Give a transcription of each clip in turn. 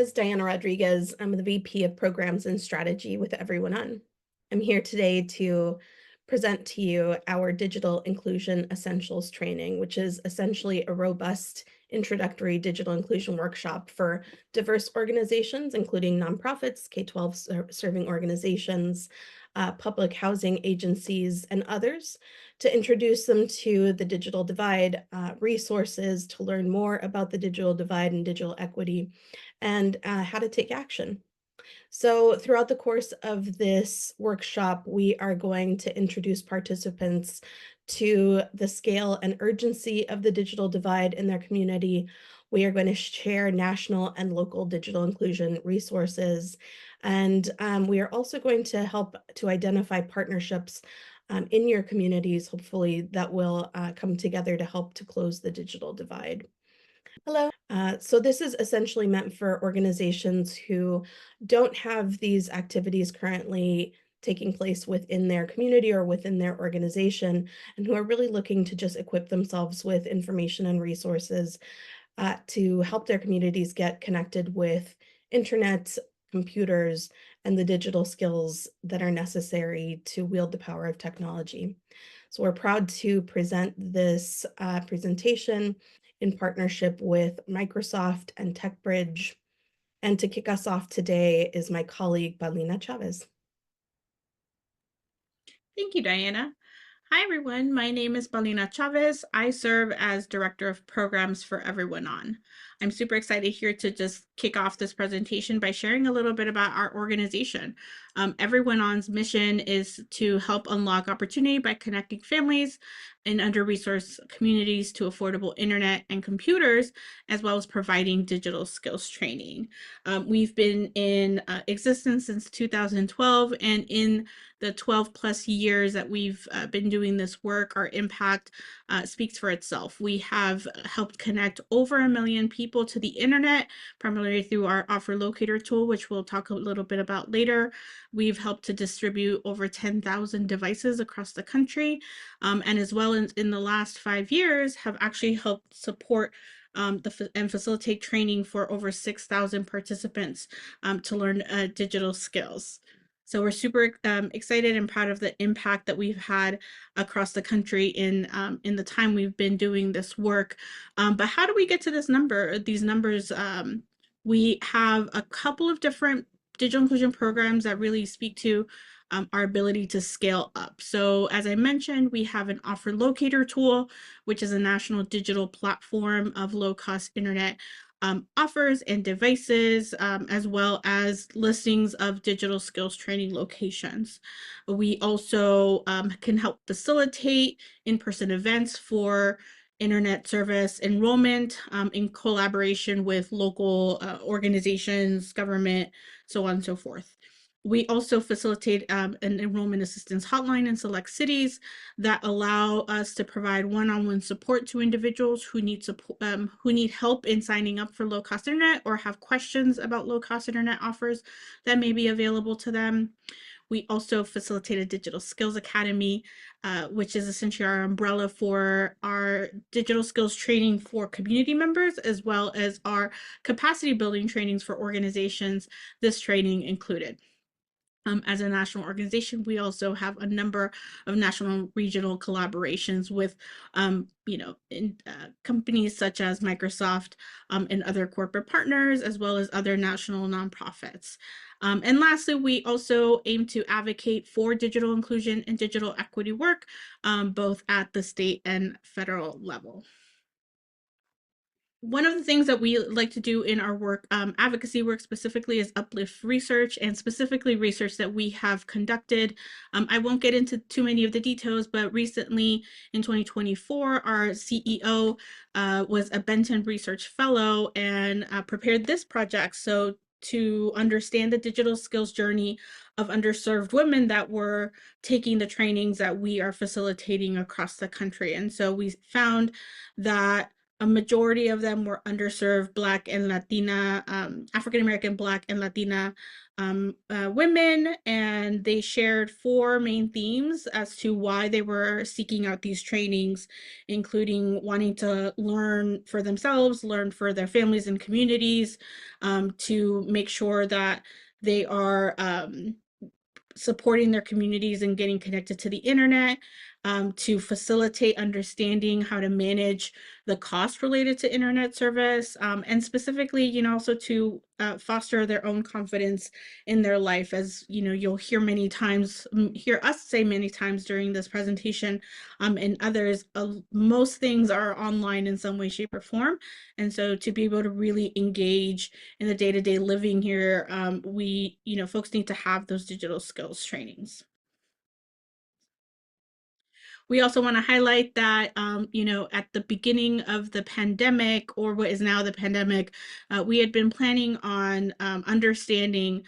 is Diana Rodriguez. I'm the VP of Programs and Strategy with Everyone On. I'm here today to present to you our Digital Inclusion Essentials training, which is essentially a robust introductory digital inclusion workshop for diverse organizations, including nonprofits, K-12 serving organizations, public housing agencies, and others, to introduce them to the digital divide, resources to learn more about the digital divide and digital equity, and how to take action. So throughout the course of this workshop, we are going to introduce participants to the scale and urgency of the digital divide in their community. We are going to share national and local digital inclusion resources. And we are also going to help to identify partnerships in your communities, hopefully, that will come together to help to close the digital divide. Hello. So this is essentially meant for organizations who don't have these activities currently taking place within their community or within their organization, and who are really looking to just equip themselves with information and resources to help their communities get connected with internet, computers, and the digital skills that are necessary to wield the power of technology. So we're proud to present this presentation in partnership with Microsoft and TechBridge. And to kick us off today is my colleague, Paulina Chavez. Thank you, Diana. Hi, everyone. My name is Paulina Chavez. I serve as Director of Programs for Everyone On. I'm super excited here to just kick off this presentation by sharing a little bit about our organization. Everyone On's mission is to help unlock opportunity by connecting families in under-resourced communities to affordable internet and computers, as well as providing digital skills training. We've been in existence since 2012, and in the 12 plus years that we've been doing this work, our impact speaks for itself. We have helped connect over 1 million people to the internet, primarily through our Offer Locator tool, which we'll talk a little bit about later. We've helped to distribute over 10,000 devices across the country, and as well in the last 5 years have actually helped support and facilitate training for over 6,000 participants to learn digital skills. So we're super excited and proud of the impact that we've had across the country in the time we've been doing this work. But how do we get to this number? These numbers, we have a couple of different digital inclusion programs that really speak to our ability to scale up. So as I mentioned, we have an Offer Locator tool, which is a national digital platform of low-cost internet offers and devices, as well as listings of digital skills training locations. We also can help facilitate in-person events for internet service enrollment in collaboration with local organizations, government, so on and so forth. We also facilitate an enrollment assistance hotline in select cities that allow us to provide one-on-one support to individuals who need support, who need help in signing up for low-cost internet or have questions about low-cost internet offers that may be available to them. We also facilitate a Digital Skills Academy, which is essentially our umbrella for our digital skills training for community members, as well as our capacity building trainings for organizations, this training included. As a national organization, we also have a number of national regional collaborations with, companies such as Microsoft and other corporate partners, as well as other national nonprofits. And lastly, we also aim to advocate for digital inclusion and digital equity work, both at the state and federal level. One of the things that we like to do in our work, advocacy work specifically, is uplift research, and specifically research that we have conducted. I won't get into too many of the details, but recently in 2024, our CEO was a Benton Research Fellow and prepared this project. So to understand the digital skills journey of underserved women that were taking the trainings that we are facilitating across the country. And so we found that a majority of them were underserved Black and Latina, African American, Black and Latina women, and they shared four main themes as to why they were seeking out these trainings, including wanting to learn for themselves, learn for their families and communities, to make sure that they are supporting their communities and getting connected to the internet, to facilitate understanding how to manage the cost related to internet service, and specifically, also to foster their own confidence in their life. As you'll hear many times, hear us say many times during this presentation, and others, most things are online in some way, shape, or form. And so to be able to really engage in the day-to-day living here, folks need to have those digital skills trainings. We also want to highlight that, at the beginning of the pandemic, or what is now the pandemic, we had been planning on understanding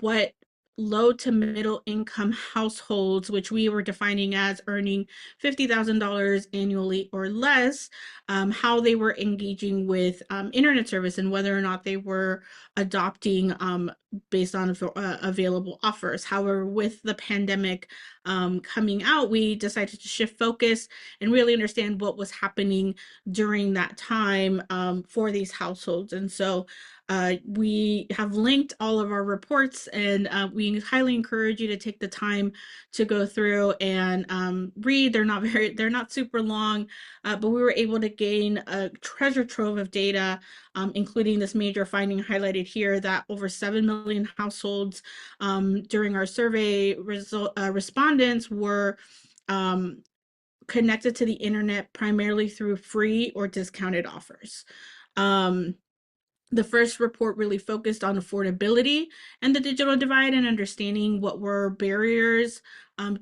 what low to middle income households, which we were defining as earning $50,000 annually or less, how they were engaging with internet service and whether or not they were adopting based on available offers. However, with the pandemic coming out, we decided to shift focus and really understand what was happening during that time for these households. And so we have linked all of our reports, and we highly encourage you to take the time to go through and read. They're not super long, but we were able to gain a treasure trove of data, including this major finding highlighted here that over 7 million households during our survey respondents were connected to the internet primarily through free or discounted offers. The first report really focused on affordability and the digital divide and understanding what were barriers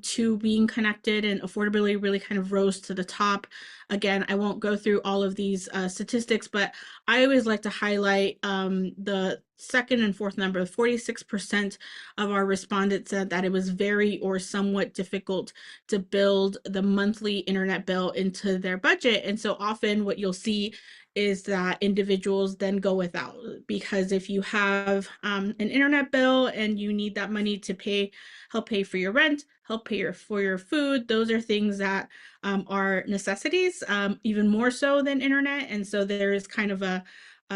to being connected, and affordability really kind of rose to the top. Again, I won't go through all of these statistics, but I always like to highlight the second and fourth number. 46% of our respondents said that it was very or somewhat difficult to build the monthly internet bill into their budget. And so often what you'll see is that individuals then go without, because if you have an internet bill and you need that money to help pay for your rent, help pay for your food, those are things that are necessities, even more so than internet. And so there is kind of a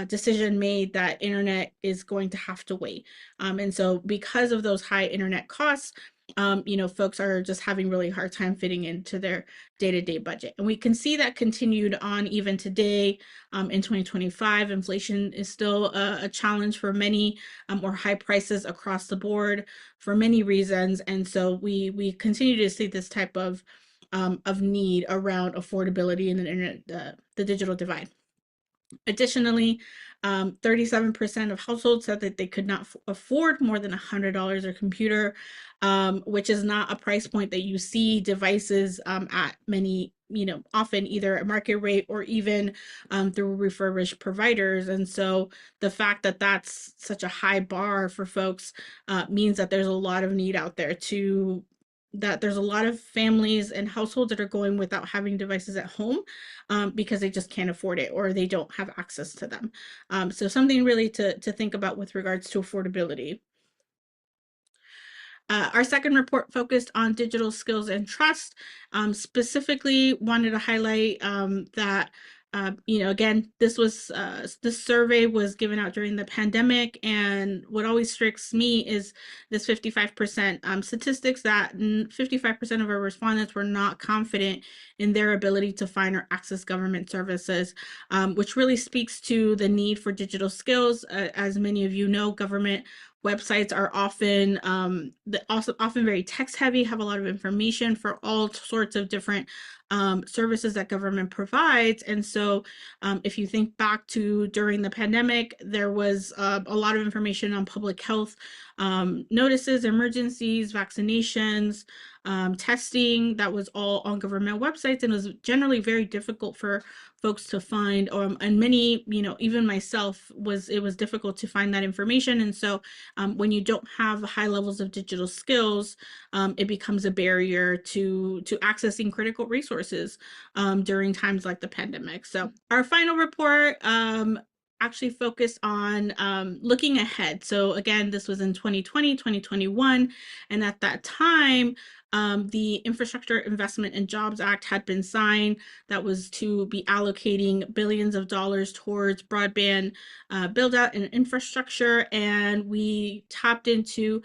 decision made that internet is going to have to wait. And so because of those high internet costs, folks are just having really hard time fitting into their day-to-day budget. And we can see that continued on even today in 2025. Inflation is still a challenge for many, or high prices across the board for many reasons. And so we continue to see this type of need around affordability and the internet, the digital divide. Additionally, 37% of households said that they could not afford more than $100 a computer, which is not a price point that you see devices at many, often either at market rate or even through refurbished providers. And so the fact that that's such a high bar for folks means that there's a lot of need out there that there's a lot of families and households that are going without having devices at home because they just can't afford it or they don't have access to them. So something really to think about with regards to affordability. Our second report focused on digital skills and trust. Specifically wanted to highlight that again, this survey was given out during the pandemic, and what always strikes me is this 55% statistics that 55% of our respondents were not confident in their ability to find or access government services, which really speaks to the need for digital skills. As many of you know, government websites are often often very text heavy, have a lot of information for all sorts of different services that government provides. And so if you think back to during the pandemic, there was a lot of information on public health notices, emergencies, vaccinations, testing that was all on government websites, and it was generally very difficult for folks to find. And many, even myself, it was difficult to find that information. And so when you don't have high levels of digital skills, it becomes a barrier to accessing critical resources during times like the pandemic. So our final report actually focused on looking ahead. So again, this was in 2020, 2021. And at that time, the Infrastructure Investment and Jobs Act had been signed. That was to be allocating billions of dollars towards broadband build out and infrastructure. And we tapped into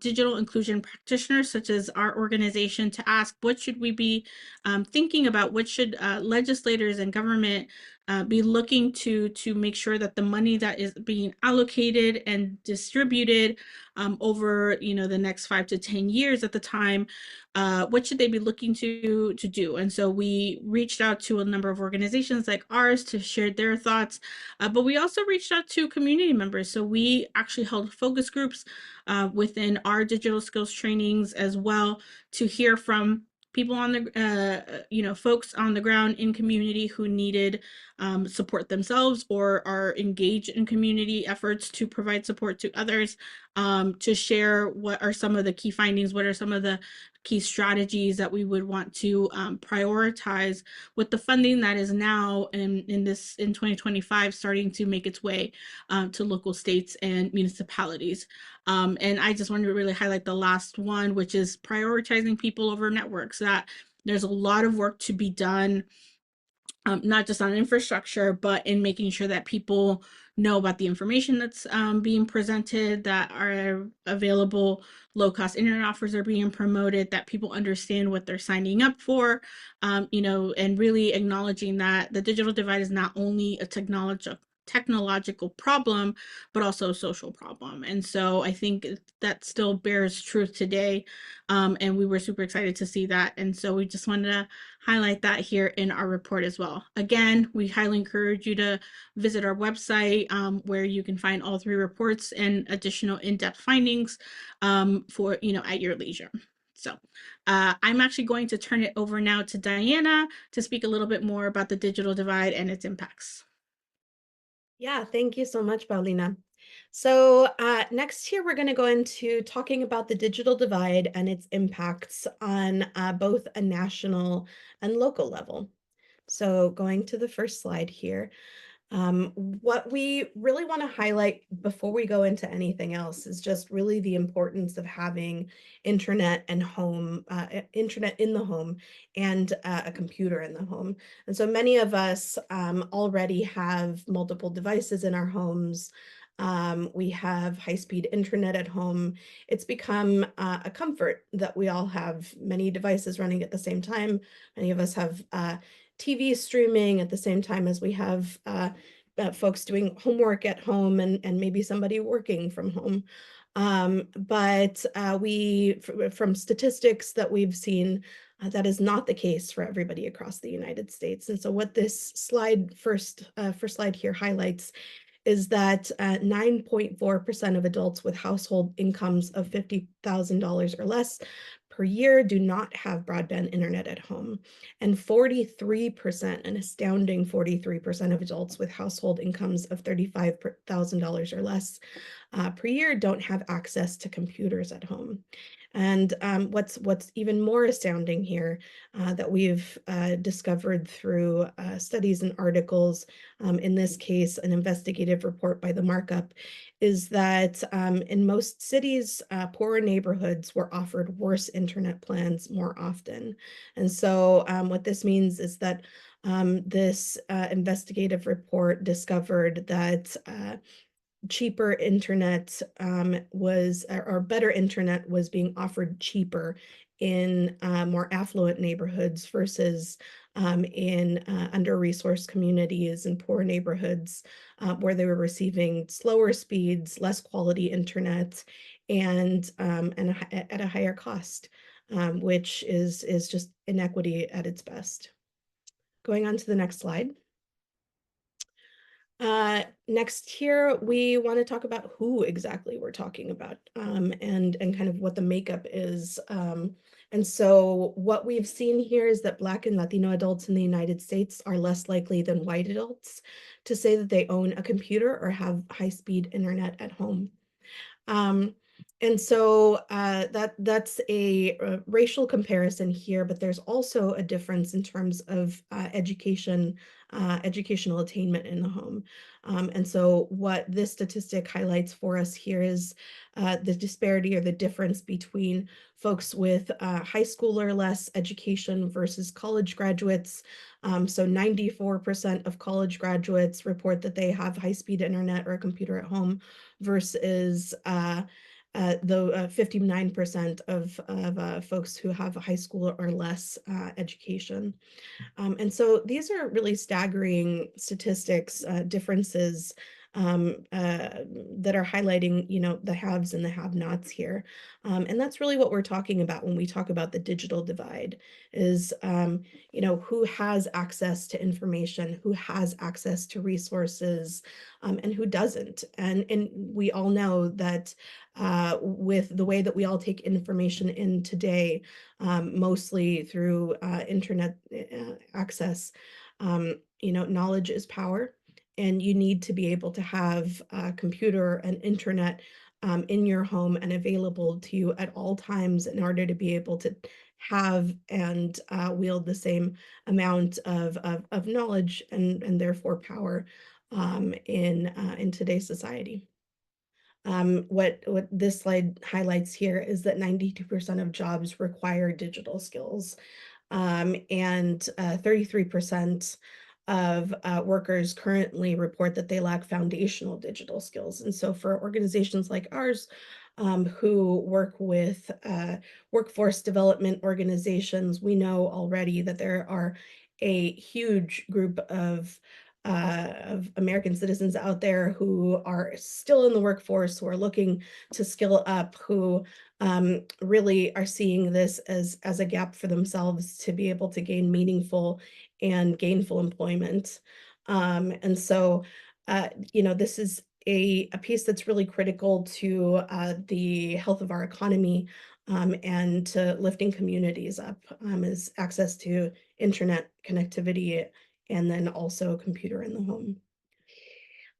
digital inclusion practitioners such as our organization to ask, what should we be thinking about? What should legislators and government be looking to make sure that the money that is being allocated and distributed over the next 5 to 10 years at the time, what should they be looking to do? And so we reached out to a number of organizations like ours to share their thoughts, but we also reached out to community members. So we actually held focus groups within our digital skills trainings as well, to hear from people on the folks on the ground in community who needed support themselves or are engaged in community efforts to provide support to others, to share what are some of the key findings, what are some of the key strategies that we would want to prioritize with the funding that is now in 2025 starting to make its way to local states and municipalities. And I just wanted to really highlight the last one, which is prioritizing people over networks. That there's a lot of work to be done, not just on infrastructure, but in making sure that people know about the information that's being presented, that are available. Low-cost internet offers are being promoted, that people understand what they're signing up for, and really acknowledging that the digital divide is not only a technological problem, but also a social problem. And so I think that still bears truth today. And we were super excited to see that. And so we just wanted to highlight that here in our report as well. Again, we highly encourage you to visit our website, where you can find all 3 reports and additional in-depth findings for, at your leisure. So I'm actually going to turn it over now to Diana to speak a little bit more about the digital divide and its impacts. Yeah, thank you so much, Paulina. So next here, we're going to go into talking about the digital divide and its impacts on both a national and local level. So going to the first slide here. What we really want to highlight before we go into anything else is just really the importance of having internet and internet in the home, and a computer in the home. And so many of us already have multiple devices in our homes. We have high-speed internet at home. It's become a comfort that we all have many devices running at the same time. Many of us have TV streaming at the same time as we have folks doing homework at home, and maybe somebody working from home. But from statistics that we've seen, that is not the case for everybody across the United States. And so what this first slide here highlights is that 9.4% of adults with household incomes of $50,000 or less per year do not have broadband internet at home. And 43%, an astounding 43% of adults with household incomes of $35,000 or less per year don't have access to computers at home. And what's even more astounding here, that we've discovered through studies and articles, in this case, an investigative report by the Markup, is that in most cities, poorer neighborhoods were offered worse internet plans more often. And so what this means is that this investigative report discovered that cheaper internet or better internet was being offered cheaper in more affluent neighborhoods versus in under-resourced communities and poor neighborhoods, where they were receiving slower speeds, less quality internet, and at a higher cost, which is just inequity at its best. Going on to the next slide. Next here, we want to talk about who exactly we're talking about, and kind of what the makeup is And so what we've seen here is that Black and Latino adults in the United States are less likely than white adults to say that they own a computer or have high-speed internet at home. Um, and so that's a racial comparison here, but there's also a difference in terms of educational attainment in the home. And so what this statistic highlights for us here is the disparity or the difference between folks with high school or less education versus college graduates. So 94% of college graduates report that they have high-speed internet or a computer at home versus the 59% of folks who have a high school or less education. And so these are really staggering statistics, differences that are highlighting, the haves and the have-nots here. And that's really what we're talking about when we talk about the digital divide is, who has access to information, who has access to resources, and who doesn't. And we all know that with the way that we all take information in today, mostly through internet access. Knowledge is power, and you need to be able to have a computer and internet in your home and available to you at all times in order to be able to have and wield the same amount of knowledge and therefore power in today's society. What this slide highlights here is that 92% of jobs require digital skills, and 33% of workers currently report that they lack foundational digital skills. And so for organizations like ours, who work with workforce development organizations, we know already that there are a huge group of American citizens out there who are still in the workforce, who are looking to skill up, who really are seeing this as a gap for themselves to be able to gain meaningful and gainful employment. And so, this is a piece that's really critical to the health of our economy and to lifting communities up is access to internet connectivity and then also a computer in the home.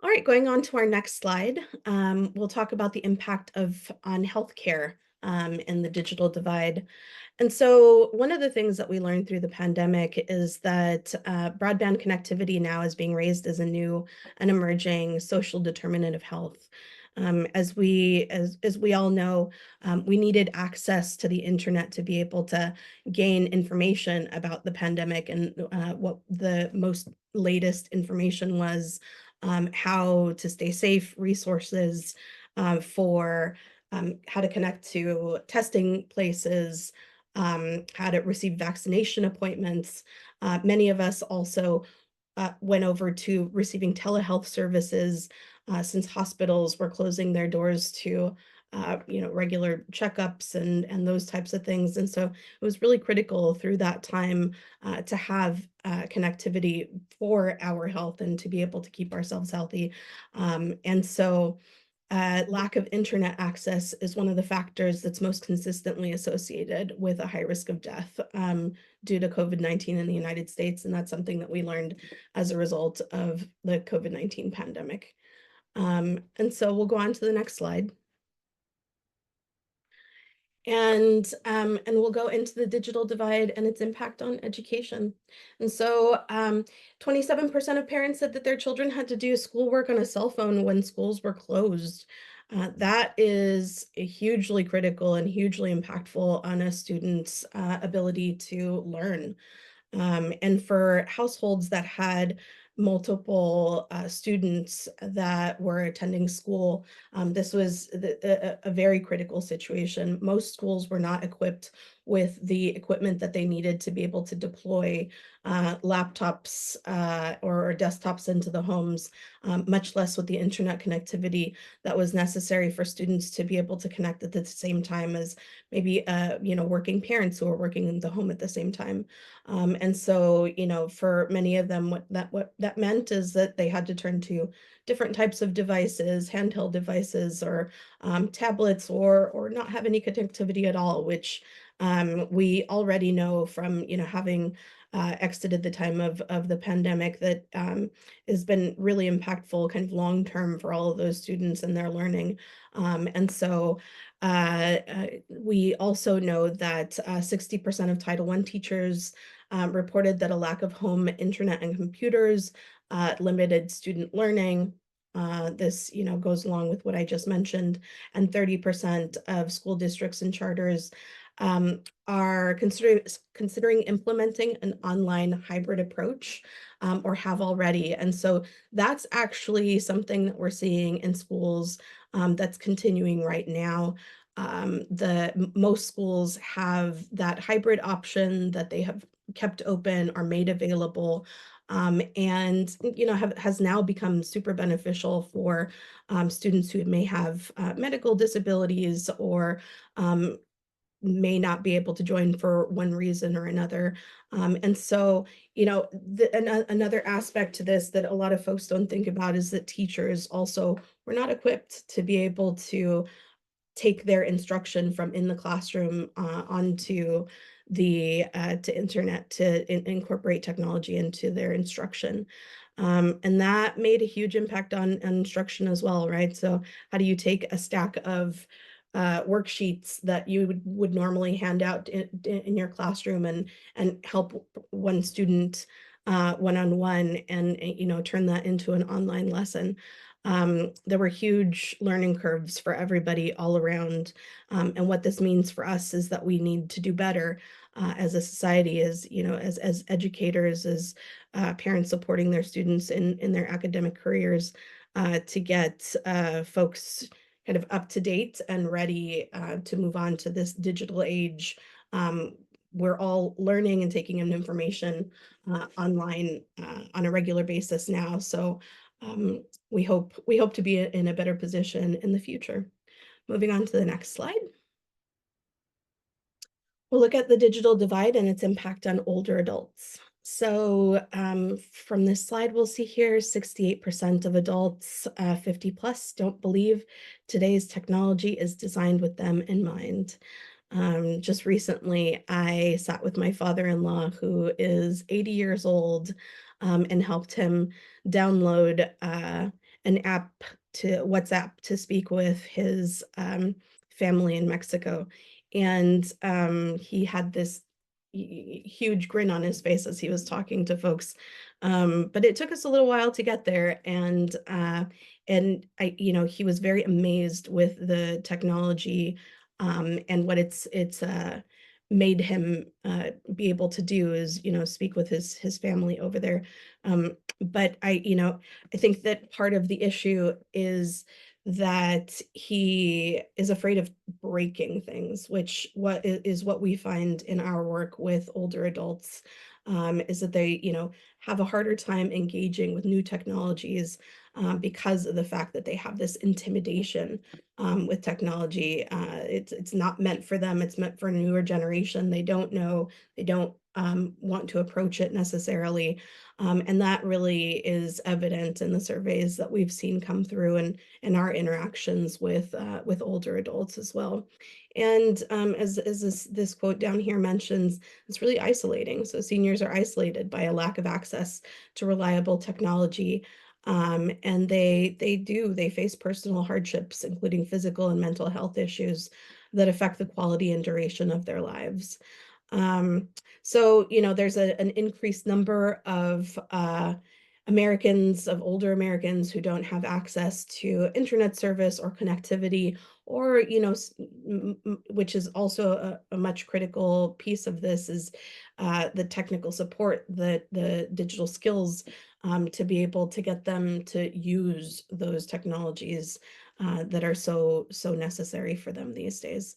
All right, going on to our next slide, we'll talk about the impact of on healthcare and the digital divide. And so one of the things that we learned through the pandemic is that broadband connectivity now is being raised as a new and emerging social determinant of health. As we all know, we needed access to the internet to be able to gain information about the pandemic and what the most latest information was, how to stay safe, resources for how to connect to testing places, how to receive vaccination appointments. Many of us also went over to receiving telehealth services since hospitals were closing their doors to regular checkups and those types of things. And so it was really critical through that time to have connectivity for our health and to be able to keep ourselves healthy. And so lack of internet access is one of the factors that's most consistently associated with a high risk of death due to COVID-19 in the United States. And that's something that we learned as a result of the COVID-19 pandemic. And so we'll go on to the next slide. And we'll go into the digital divide and its impact on education. And so 27% of parents said that their children had to do schoolwork on a cell phone when schools were closed. That is hugely critical and hugely impactful on a student's ability to learn. And for households that had multiple students that were attending school, this was a very critical situation. Most schools were not equipped with the equipment that they needed to be able to deploy laptops or desktops into the homes, much less with the internet connectivity that was necessary for students to be able to connect at the same time as maybe working parents who are working in the home at the same time. And so, for many of them, what that meant is that they had to turn to different types of devices, handheld devices, or tablets, or not have any connectivity at all, which We already know from, having exited the time of the pandemic that has been really impactful kind of long term for all of those students and their learning. And so we also know that 60% of Title I teachers reported that a lack of home internet and computers limited student learning. This, goes along with what I just mentioned, and 30% of school districts and charters are considering implementing an online hybrid approach, or have already. And so that's actually something that we're seeing in schools, that's continuing right now. Most schools have that hybrid option that they have kept open or made available, and has now become super beneficial for students who may have medical disabilities, or um, may not be able to join for one reason or another. And so, another aspect to this that a lot of folks don't think about is that teachers also were not equipped to be able to take their instruction from in the classroom onto the to internet, to incorporate technology into their instruction. And that made a huge impact on instruction as well, right? So how do you take a stack of worksheets that you would normally hand out in your classroom, and help one student one-on-one, and turn that into an online lesson? There were huge learning curves for everybody all around. And what this means for us is that we need to do better as a society, as educators, as parents supporting their students in their academic careers, to get folks kind of up to date and ready to move on to this digital age. Um, we're all learning and taking in information online on a regular basis now. So um, we hope to be in a better position in the future. Moving on to the next slide. We'll look at the digital divide and its impact on older adults. So from this slide, we'll see here 68% of adults 50 plus don't believe today's technology is designed with them in mind. Just recently, I sat with my father-in-law, who is 80 years old, and helped him download an app to WhatsApp to speak with his family in Mexico. And he had this huge grin on his face as he was talking to folks. But it took us a little while to get there, and he was very amazed with the technology, and what it's made him be able to do is, speak with his family over there. But I think that part of the issue is that he is afraid of breaking things, which is what we find in our work with older adults, is that they, have a harder time engaging with new technologies, because of the fact that they have this intimidation with technology. It's not meant for them. It's meant for a newer generation. They don't know. They don't want to approach it necessarily. And that really is evident in the surveys that we've seen come through, and in our interactions with older adults as well. And as this quote down here mentions, it's really isolating. So seniors are isolated by a lack of access to reliable technology. And they face personal hardships, including physical and mental health issues that affect the quality and duration of their lives. Um, so, there's an increased number of older Americans who don't have access to internet service or connectivity, or, which is also a much critical piece of this, is the technical support, the digital skills, to be able to get them to use those technologies that are so necessary for them these days.